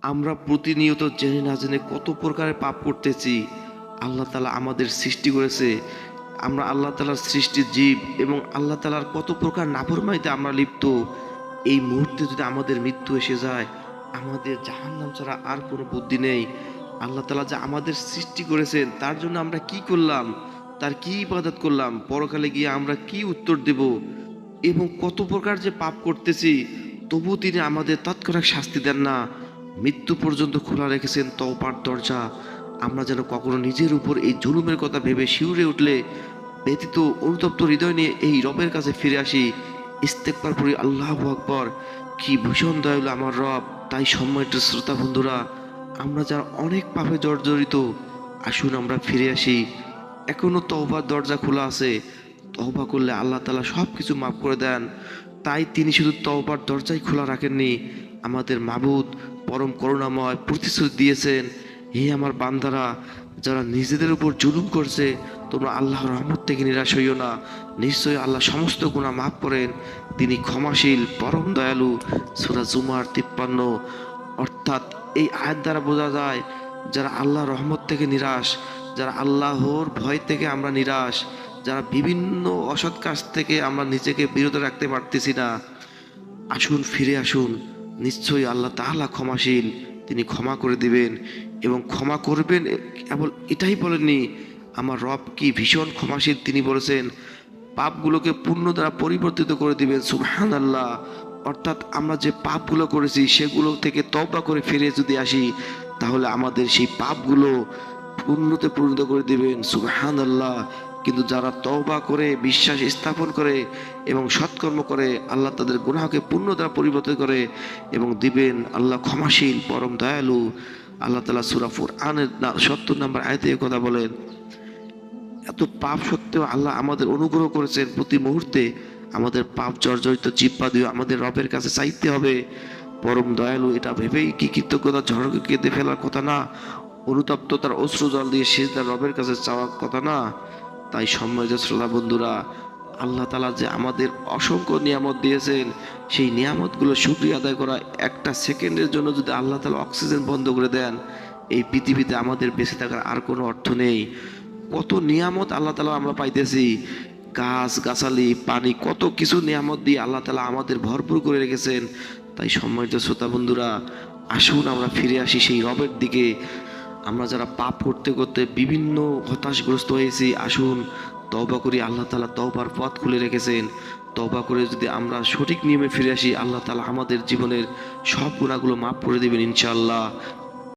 আমরা প্রতিনিয়ত জেনে না জেনে কত প্রকারের পাপ করতেছি। আল্লাহ তাআলা আমাদের সৃষ্টি করেছে, আমরা আল্লাহ তাআলার সৃষ্টি জীব এবং আল্লাহ তাআলার কত প্রকার নাফরমানিতে আমরা লিপ্ত। এই মুহূর্তে যদি আমাদের মৃত্যু এসে যায়, আমাদের জাহান্নাম ছাড়া আর কোনো বুদ্ধি নেই। আল্লাহ তাআলা যে আমাদের সৃষ্টি করেছেন তার জন্য আমরা কি করলাম, তার কি ইবাদত করলাম, পরকালে গিয়ে আমরা কি উত্তর দেব এবং কত প্রকার যে পাপ করতেছি, তবুও তিনি আমাদের তৎক্ষণাৎ শাস্তি দেন না। মৃত্যু পর্যন্ত খোলা রেখেছেন তওবার দরজা। আমরা যেন কখনো নিজের উপর এই জুলুমের কথা ভেবে শিউরে উঠলে ব্যতীত অনুতপ্ত হৃদয় নিয়ে এই রবের কাছে ফিরে আসি, ইস্তেগফার করি। আল্লাহু আকবার, কি ভীষণ দয়ালু আমার রব। তাই সম্মানিত শ্রোতা বন্ধুরা, আমরা যারা অনেক পাপে জর্জরিত, আসুন আমরা ফিরে আসি। এখনো তওবার দরজা খোলা আছে। তওবা করলে আল্লাহ তাআলা সব কিছু মাফ করে দেন। তাই তিনি শুধু তওবার দরজাই খোলা রাখেননি, আমাদের মাবুদ পরম করুণাময় প্রতিশ্রুতি দিয়েছেন, হে আমার বান্দারা, যারা নিজেদের উপর জুলুম করছে, তোমরা আল্লাহর রহমত থেকে নিরাশ হইও না। নিশ্চয়ই আল্লাহ সমস্ত গুনাহ মাফ করেন, তিনি ক্ষমাশীল পরম দয়ালু। সূরা জুমার 53। অর্থাৎ এই আয়াত দ্বারা বোঝা যায়, যারা আল্লাহর রহমত থেকে নিরাশ, যারা আল্লাহর ভয় থেকে আমরা নিরাশ, যারা বিভিন্ন অসৎ কাজ থেকে আমরা নিজেকে বিরত রাখতে পারতেছি না, আসুন ফিরে আসুন। নিশ্চয়ই আল্লাহ তাআলা ক্ষমাশীল, তিনি ক্ষমা করে দিবেন এবং ক্ষমা করবেন। কেবল এটাই বলেননি, আমার রব কি ভীষণ ক্ষমাশীল, তিনি বলেছেন পাপগুলোকে পুণ্য দ্বারা পরিবর্তিত করে দিবেন। সুবহানাল্লাহ। অর্থাৎ আমরা যে পাপগুলো করেছি সেগুলো থেকে তওবা করে ফিরে যদি আসি, তাহলে আমাদের সেই পাপগুলো পুণ্যতে পরিণত করে দিবেন। সুবহানাল্লাহ। কিন্তু যারা তওবা করে বিশ্বাস স্থাপন করে এবং সৎকর্ম করে, আল্লাহ তাদের গুনাহকে পুণ্য দ্বারা পরিবর্তন করে এবং দিবেন। আল্লাহ ক্ষমাশীল পরম দয়ালু। আল্লাহ তাআলা সূরা ফুরআনের ৭০ নম্বর আয়াতে এই কথা বলেন। এত পাপ সত্ত্বেও আল্লাহ আমাদের অনুগ্রহ করেছেন। প্রতি মুহূর্তে আমাদের পাপ জর্জরিত জিহ্বা দিয়ে আমাদের রবের কাছে চাইতে হবে। পরম দয়ালু, এটা ভেবেই কি কৃতজ্ঞতা ঝড়কে কেঁদে ফেলার কথা না, অনুতপ্ততার অশ্রু জল দিয়ে সিজদার রবের কাছে চাওয়ার কথা না। তাই সম্মানিত শ্রোতা বন্ধুরা, আল্লাহ তাআলা যে আমাদের অসংখ্য নিয়ামত দিয়েছেন, সেই নিয়ামতগুলো শুকরিয়া আদায় করা। একটা সেকেন্ডের জন্য যদি আল্লাহ তাআলা অক্সিজেন বন্ধ করে দেন, এই পৃথিবীতে আমাদের বেঁচে থাকার আর কোনো অর্থ নেই। কত নিয়ামত আল্লাহ তাআলা আমরা পাইতেছি, গাছ গাছালি পানি, কত কিছু নিয়ামত দিয়ে আল্লাহ তাআলা আমাদের ভরপুর করে রেখেছেন। তাই সম্মানিত শ্রোতা বন্ধুরা, আসুন আমরা ফিরে আসি সেই রবের দিকে। আমরা যারা পাপ করতে করতে বিভিন্ন হতাশগ্রস্ত হয়েছি, আসুন তওবা করি। আল্লাহ তাআলা তওবার পথ খুলে রেখেছেন। তওবা করে যদি আমরা সঠিক নিয়মে ফিরে আসি, আল্লাহ তাআলা আমাদের জীবনের সব গুনাহগুলো মাফ করে দিবেন ইনশাআল্লাহ।